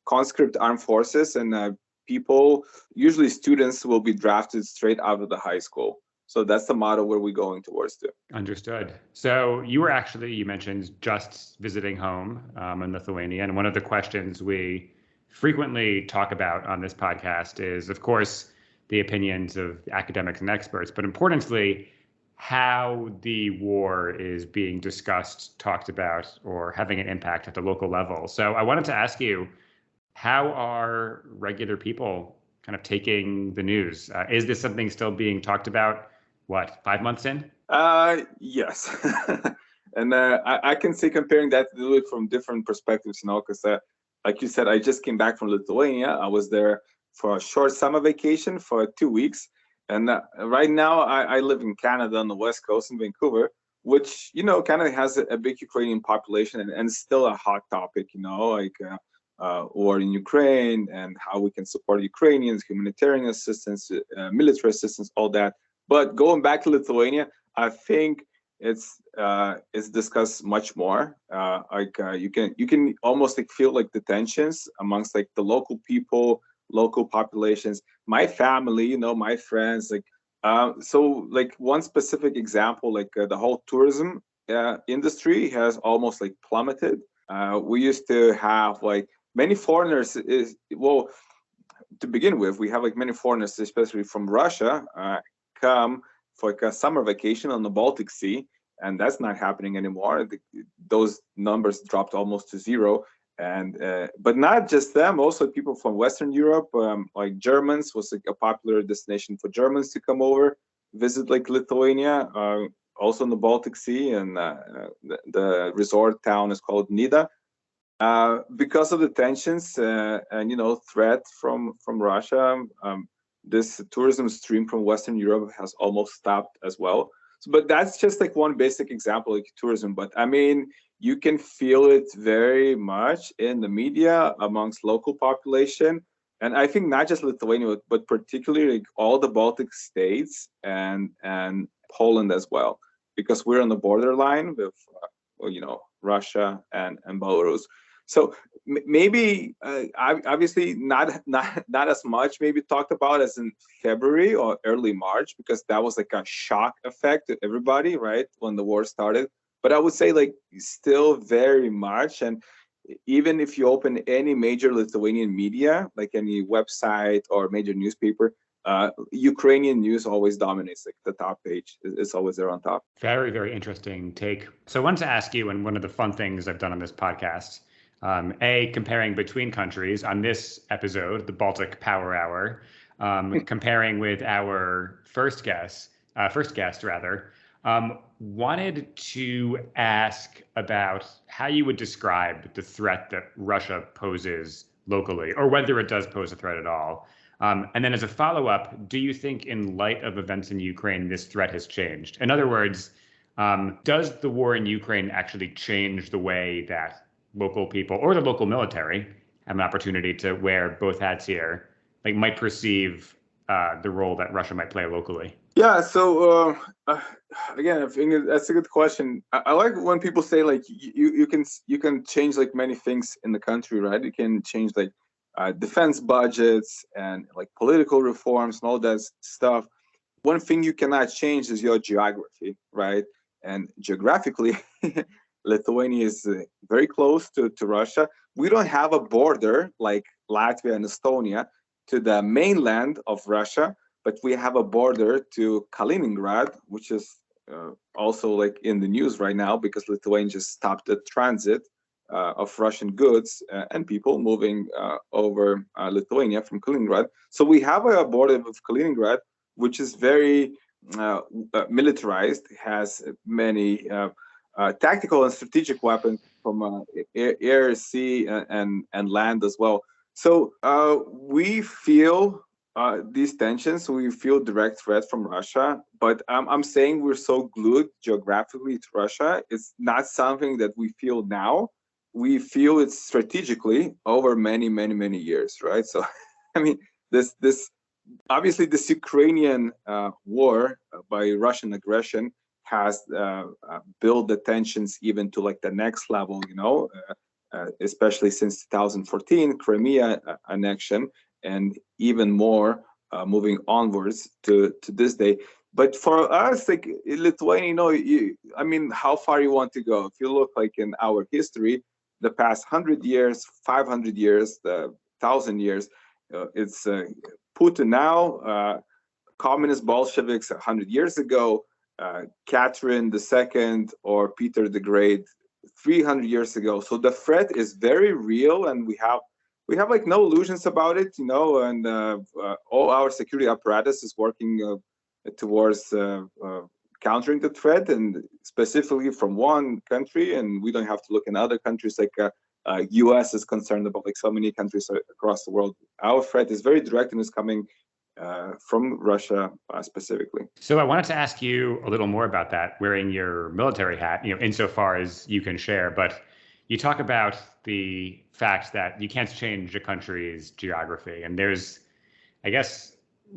conscript armed forces, and people, usually students, will be drafted straight out of the high school. So that's the model where we're going towards to. Understood. So you were actually, you mentioned just visiting home in Lithuania. And one of the questions we frequently talk about on this podcast is, of course, the opinions of academics and experts, but importantly, how the war is being discussed, talked about, or having an impact at the local level. So I wanted to ask you, how are regular people kind of taking the news? Is this something still being talked about, 5 months in? Yes. And I can say, comparing that to do it from different perspectives, because like you said, I just came back from Lithuania. I was there for a short summer vacation for 2 weeks. And right now I live in Canada on the West Coast in Vancouver, which, Canada has a big Ukrainian population, and still a hot topic, like war in Ukraine and how we can support Ukrainians, humanitarian assistance, military assistance, all that. But going back to Lithuania, I think it's discussed much more. You can almost like feel like the tensions amongst like the local people, local populations. My family, my friends, like so like one specific example, like the whole tourism industry has almost like plummeted. We used to have like many foreigners. To begin with, we have like many foreigners, especially from Russia, come for like a summer vacation on the Baltic Sea, and that's not happening anymore. Those numbers dropped almost to zero. And but not just them, also people from Western Europe, like Germans was like a popular destination for Germans to come over, visit like Lithuania, also in the Baltic Sea, and the resort town is called Nida. Because of the tensions and threat from Russia, this tourism stream from Western Europe has almost stopped as well. So, but that's just like one basic example, like tourism. But I mean, you can feel it very much in the media amongst local population, and I think not just Lithuania, but particularly like all the Baltic states and Poland as well, because we're on the borderline with Russia and Belarus. So maybe obviously not as much maybe talked about as in February or early March, because that was like a shock effect to everybody, right, when the war started. But I would say like still very much. And even if you open any major Lithuanian media, like any website or major newspaper, Ukrainian news always dominates, like the top page. It's always there on top. Very, very interesting take. So I wanted to ask you, and one of the fun things I've done on this podcast, comparing between countries. On this episode, the Baltic Power Hour, comparing with our first guest, wanted to ask about how you would describe the threat that Russia poses locally, or whether it does pose a threat at all. And then as a follow-up, do you think in light of events in Ukraine, this threat has changed? In other words, does the war in Ukraine actually change the way that local people or the local military have an opportunity to wear both hats here, like might perceive the role that Russia might play locally? Yeah, so again, I think that's a good question. I like when people say like you can change like many things in the country, right? You can change like defense budgets and like political reforms and all that stuff. One thing you cannot change is your geography, right? And geographically, Lithuania is very close to Russia. We don't have a border like Latvia and Estonia to the mainland of Russia, but we have a border to Kaliningrad, which is also like in the news right now because Lithuania just stopped the transit of Russian goods and people moving over Lithuania from Kaliningrad. So we have a border with Kaliningrad, which is very militarized, has many tactical and strategic weapons from air, sea, and land as well. So we feel these tensions. We feel direct threat from Russia, but I'm saying we're so glued geographically to Russia. It's not something that we feel now. We feel it strategically over many, many, many years, right? So, I mean, this obviously this Ukrainian war by Russian aggression has built the tensions even to like the next level, especially since 2014 Crimea annexion, and even more moving onwards to this day. But for us, like Lithuania, I mean, how far you want to go? If you look like in our history, the past 100 years, 500 years, the 1,000 years, it's Putin now, communist Bolsheviks 100 years ago, Catherine II or Peter the Great 300 years ago. So the threat is very real, and we have like no illusions about it, and all our security apparatus is working towards countering the threat, and specifically from one country, and we don't have to look in other countries like US is concerned about, like so many countries across the world. Our threat is very direct and is coming from Russia specifically. So I wanted to ask you a little more about that, wearing your military hat, insofar as you can share. But you talk about the fact that you can't change a country's geography, and there's, I guess,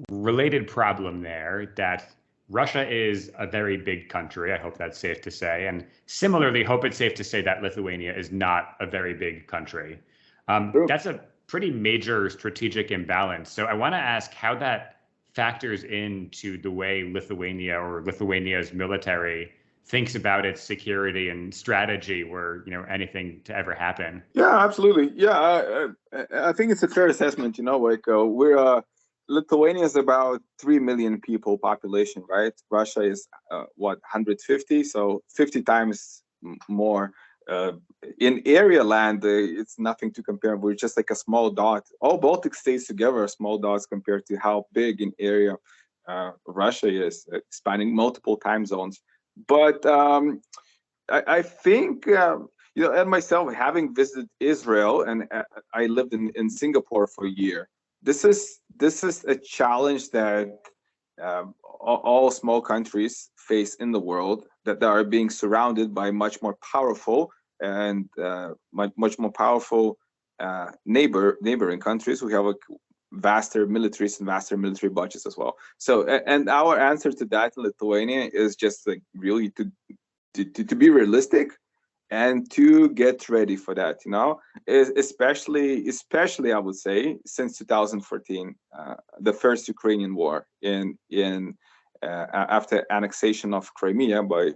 related problem there that Russia is a very big country. I hope that's safe to say. And similarly, hope it's safe to say that Lithuania is not a very big country. That's a pretty major strategic imbalance. So I want to ask how that factors into the way Lithuania or Lithuania's military thinks about its security and strategy were, anything to ever happen. Yeah, absolutely. Yeah, I think it's a fair assessment. We're Lithuania is about 3 million people population, right? Russia is 150, so 50 times more. In area land, it's nothing to compare. We're just like a small dot. All Baltic states together are small dots compared to how big in area Russia is, spanning multiple time zones. But I think, and myself, having visited Israel, and I lived in Singapore for a year, this is a challenge that all small countries face in the world, that they are being surrounded by much more powerful and much more powerful neighboring countries who have vaster militaries and vaster military budgets as well. So, and our answer to that in Lithuania is just like really to be realistic and to get ready for that, especially I would say since 2014, the first Ukrainian war after annexation of Crimea by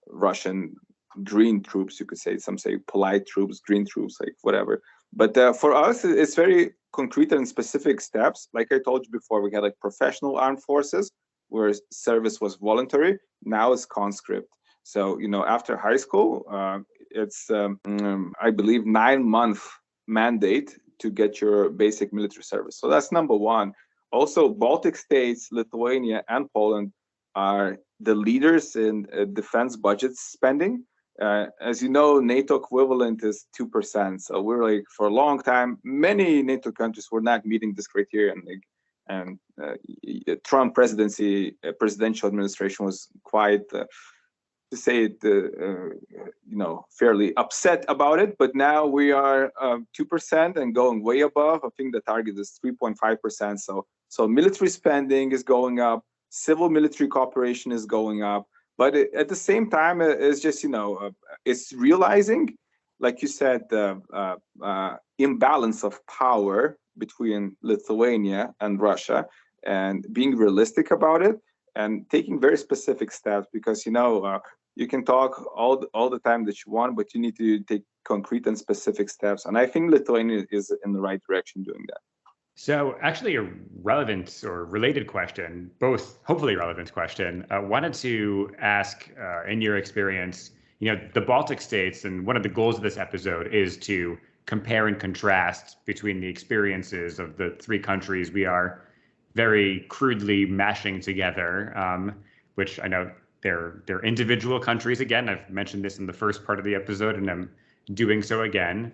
Russian green troops, you could say, some say polite troops, green troops, like whatever. But for us, it's very concrete and specific steps. Like I told you before, we had like professional armed forces where service was voluntary. Now it's conscript. So, after high school, it's, I believe, 9-month mandate to get your basic military service. So that's number one. Also, Baltic States, Lithuania, and Poland are the leaders in defense budget spending. As you know, NATO equivalent is 2%. So we're like, for a long time, many NATO countries were not meeting this criterion. And Trump presidential administration was quite, to say it, fairly upset about it. But now we are 2% and going way above. I think the target is 3.5%. So military spending is going up. Civil military cooperation is going up. But at the same time, it's just, it's realizing, like you said, the imbalance of power between Lithuania and Russia, and being realistic about it and taking very specific steps, because, you can talk all the time that you want, but you need to take concrete and specific steps. And I think Lithuania is in the right direction doing that. So actually a relevant or related question, both hopefully relevant question, wanted to ask, in your experience, the Baltic states, and one of the goals of this episode is to compare and contrast between the experiences of the three countries we are very crudely mashing together, which I know they're individual countries. Again, I've mentioned this in the first part of the episode, and I'm doing so again.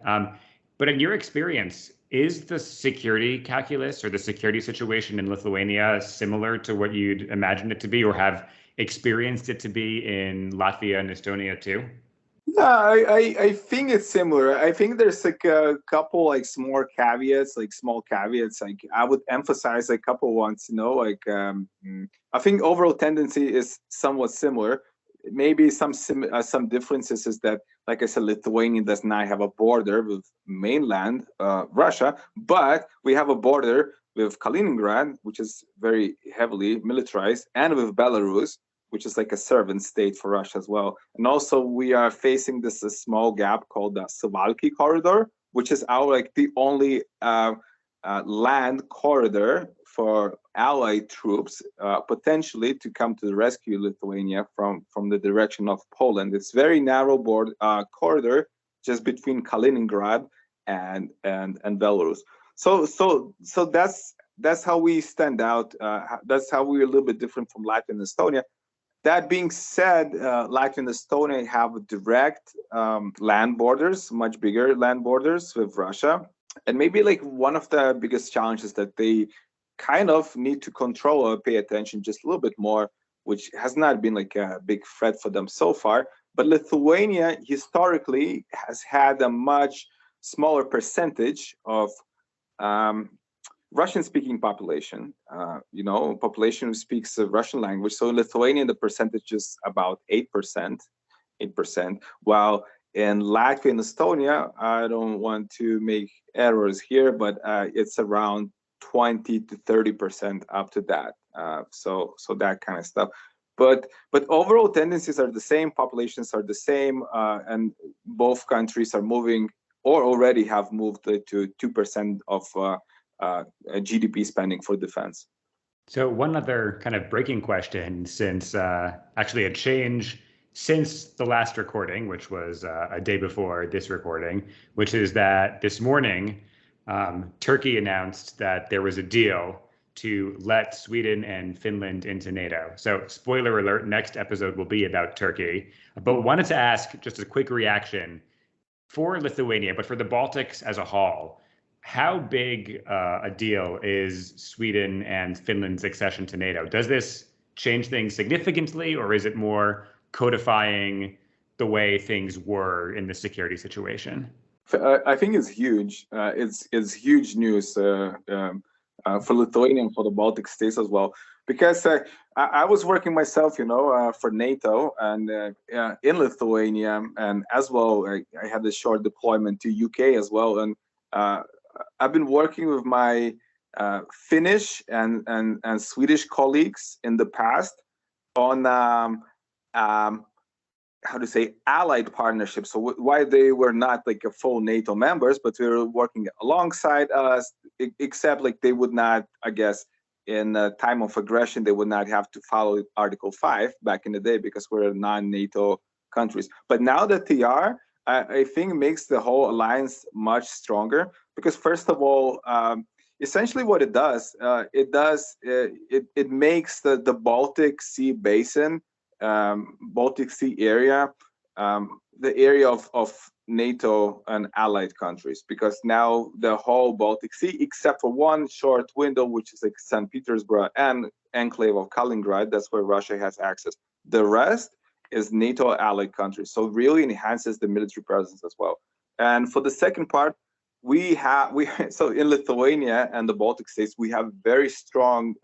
But in your experience, Is the security calculus or the security situation in Lithuania similar to what you'd imagined it to be or have experienced it to be in Latvia and Estonia too? Yeah, I think it's similar. I think there's like a couple like small caveats, Like I would emphasize a couple ones, I think overall tendency is somewhat similar. Maybe some differences is that, like I said, Lithuania does not have a border with mainland Russia, but we have a border with Kaliningrad, which is very heavily militarized, and with Belarus, which is like a servant state for Russia as well. And also we are facing this a small gap called the Suwalki corridor, which is the only land corridor for allied troops potentially to come to rescue Lithuania from the direction of Poland. It's very narrow corridor just between Kaliningrad and Belarus. So that's how we stand out. That's how we're a little bit different from Latvia and Estonia. That being said, Latvia and Estonia have direct land borders, much bigger land borders with Russia. And maybe like one of the biggest challenges that they kind of need to control or pay attention just a little bit more, which has not been like a big threat for them so far. But Lithuania historically has had a much smaller percentage of Russian-speaking population, population who speaks the Russian language. So in Lithuania, the percentage is about 8%, while in Latvia and Estonia, I don't want to make errors here, but it's around 20 to 30% up to that. So that kind of stuff. But overall tendencies are the same, populations are the same, and both countries are moving or already have moved to 2% of GDP spending for defense. So one other kind of breaking question, since actually a change since the last recording, which was a day before this recording, which is that this morning, Turkey announced that there was a deal to let Sweden and Finland into NATO. So spoiler alert, next episode will be about Turkey. But wanted to ask just a quick reaction for Lithuania, but for the Baltics as a whole. How big a deal is Sweden and Finland's accession to NATO? Does this change things significantly, or is it more codifying the way things were in the security situation? I think it's huge. It's huge news for Lithuania and for the Baltic states as well, because I was working myself, for NATO and in Lithuania, and as well I had a short deployment to UK as well, and I've been working with my Finnish and Swedish colleagues in the past on allied partnerships. So why they were not like a full NATO members, but we were working alongside us, except like they would not, I guess, in a time of aggression, they would not have to follow Article 5 back in the day because we're non-NATO countries. But now that they are, I think it makes the whole alliance much stronger, because first of all, essentially what it does, it makes the Baltic Sea basin, Baltic Sea area, the area of NATO and allied countries, because now the whole Baltic Sea, except for one short window, which is like St. Petersburg and enclave of Kaliningrad, that's where Russia has access. The rest is NATO allied countries. So really enhances the military presence as well. And for the second part, so in Lithuania and the Baltic states, we have very strong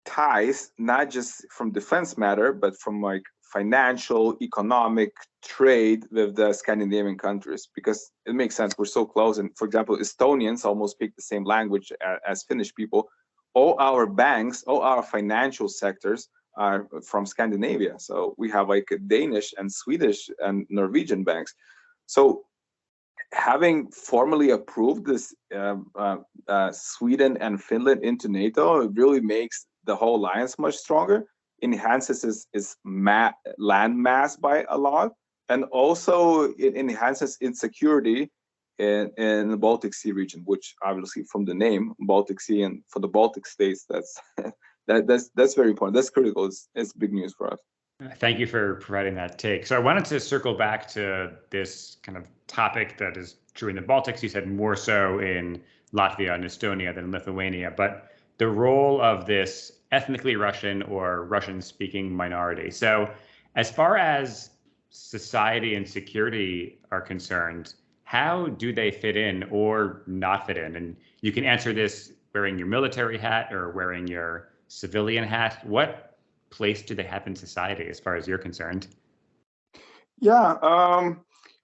ties, not just from defense matter, but from like financial, economic, trade with the Scandinavian countries, because it makes sense. We're so close. And for example, Estonians almost speak the same language as Finnish people. All our banks, all our financial sectors are from Scandinavia. So we have like Danish and Swedish and Norwegian banks. So having formally approved this Sweden and Finland into NATO, it really makes the whole alliance much stronger, enhances its land mass by a lot, and also it enhances its security in the Baltic Sea region, which obviously from the name Baltic Sea and for the Baltic states, that's very important. That's critical. It's big news for us. Thank you for providing that take. So I wanted to circle back to this kind of topic that is true in the Baltics. You said more so in Latvia and Estonia than Lithuania, but the role of this ethnically Russian or Russian-speaking minority. So as far as society and security are concerned, how do they fit in or not fit in? And you can answer this wearing your military hat or wearing your civilian hat. What place do they have in society as far as you're concerned? Yeah,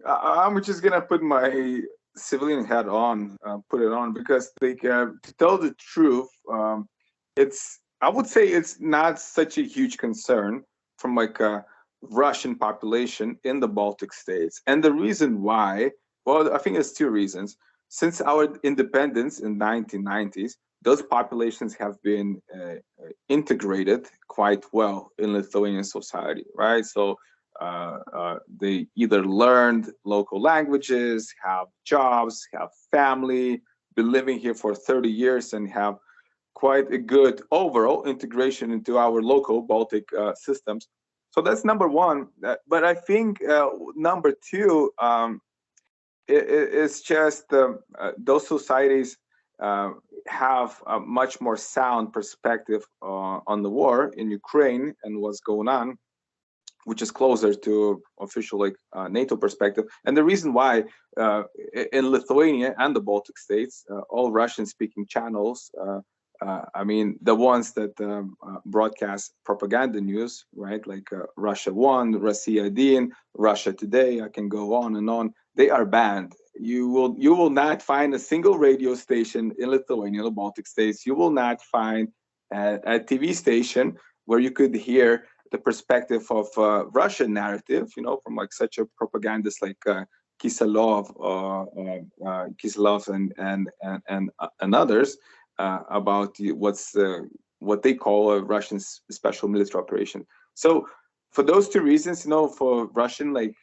I'm just gonna put my civilian hat on, put it on because like to tell the truth, I would say it's not such a huge concern from like a Russian population in the Baltic states. And the reason why, well, I think there's two reasons. Since our independence in 1990s, those populations have been integrated quite well in Lithuanian society, right? So they either learned local languages, have jobs, have family, been living here for 30 years and have quite a good overall integration into our local Baltic systems. So that's number one. But I think number two is just those societies have a much more sound perspective on the war in Ukraine and what's going on, which is closer to official like NATO perspective. And the reason why in Lithuania and the Baltic states, all Russian-speaking channels, I mean, the ones that broadcast propaganda news, right? Like Russia One, Россия Один, Russia Today, I can go on and on. They are banned. You will not find a single radio station in Lithuania, the Baltic states. You will not find a TV station where you could hear the perspective of Russian narrative, you know, from like such a propagandist like Kiselov and others about what they call a Russian special military operation. So for those two reasons, you know, for Russian like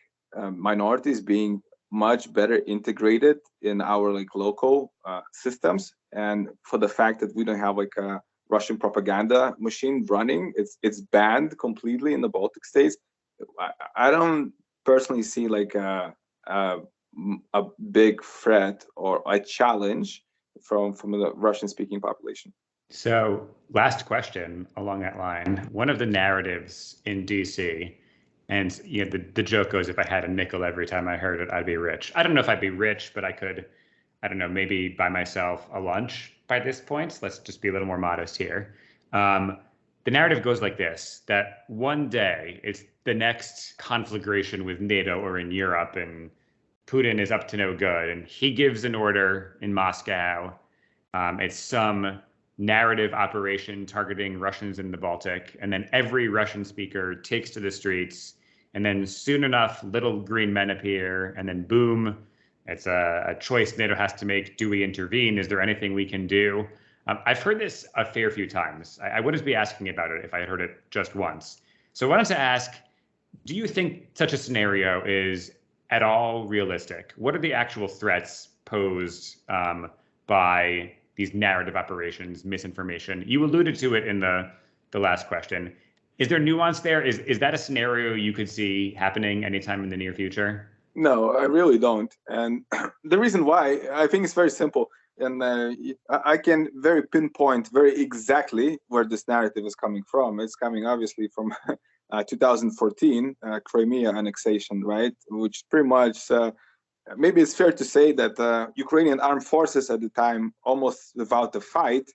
minorities being much better integrated in our like local systems, and for the fact that we don't have like a Russian propaganda machine running, it's banned completely in the Baltic states. I don't personally see like a big threat or a challenge from the Russian speaking population. So last question along that line, one of the narratives in DC, and you know, the joke goes, if I had a nickel every time I heard it, I'd be rich. I don't know if I'd be rich, but I could, I don't know, maybe buy myself a lunch by this point. Let's just be a little more modest here. The narrative goes like this, that one day it's the next conflagration with NATO or in Europe, and Putin is up to no good, and he gives an order in Moscow. It's some narrative operation targeting Russians in the Baltic, and then every Russian speaker takes to the streets, and then soon enough, little green men appear, and then boom, it's a choice NATO has to make. Do we intervene? Is there anything we can do? I've heard this a fair few times. I wouldn't be asking about it if I had heard it just once. So I wanted to ask, do you think such a scenario is at all realistic? What are the actual threats posed by these narrative operations, misinformation? You alluded to it in the last question. Is there nuance there? Is that a scenario you could see happening anytime in the near future? No, I really don't. And the reason why, I think it's very simple. And I can very pinpoint very exactly where this narrative is coming from. It's coming obviously from 2014 Crimea annexation, right? Which pretty much, maybe it's fair to say that Ukrainian armed forces at the time, almost without a fight,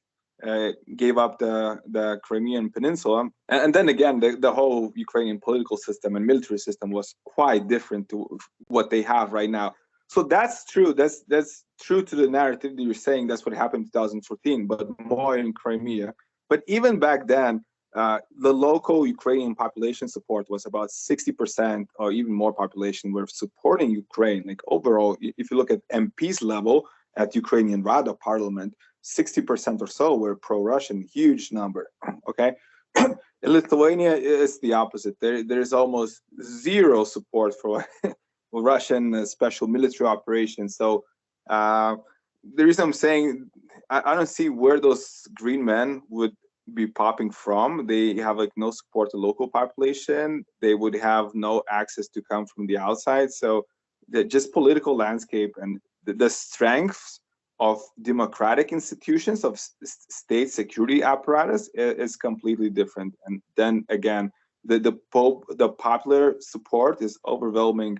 gave up the Crimean Peninsula. And then again, the whole Ukrainian political system and military system was quite different to what they have right now. So that's true. That's true to the narrative that you're saying. That's what happened in 2014, but more in Crimea. But even back then, the local Ukrainian population support was about 60% or even more population were supporting Ukraine. Like overall, if you look at MPs level at Ukrainian Rada parliament, 60% or so were pro-Russian, huge number, okay? In Lithuania, it's the opposite. There's almost zero support for Russian special military operations. So the reason I'm saying, I don't see where those green men would be popping from. They have like no support to local population. They would have no access to come from the outside. So the just political landscape and the strengths of democratic institutions, of state security apparatus is completely different. And then again, the popular support is overwhelming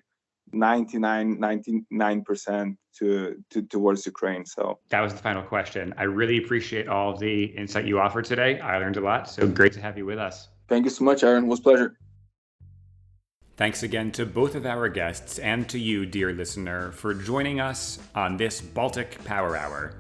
99% towards Ukraine. So that was the final question. I really appreciate all of the insight you offered today. I learned a lot. So great to have you with us. Thank you so much, Aaron. It was a pleasure. Thanks again to both of our guests and to you, dear listener, for joining us on this Baltic Power Hour.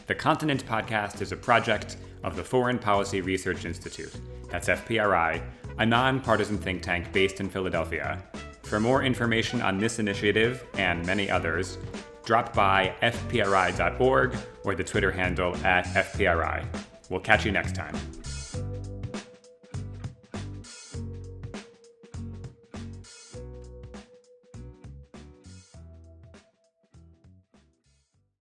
The Continent Podcast is a project of the Foreign Policy Research Institute, that's FPRI, a nonpartisan think tank based in Philadelphia. For more information on this initiative and many others, drop by fpri.org or the Twitter handle @FPRI. We'll catch you next time.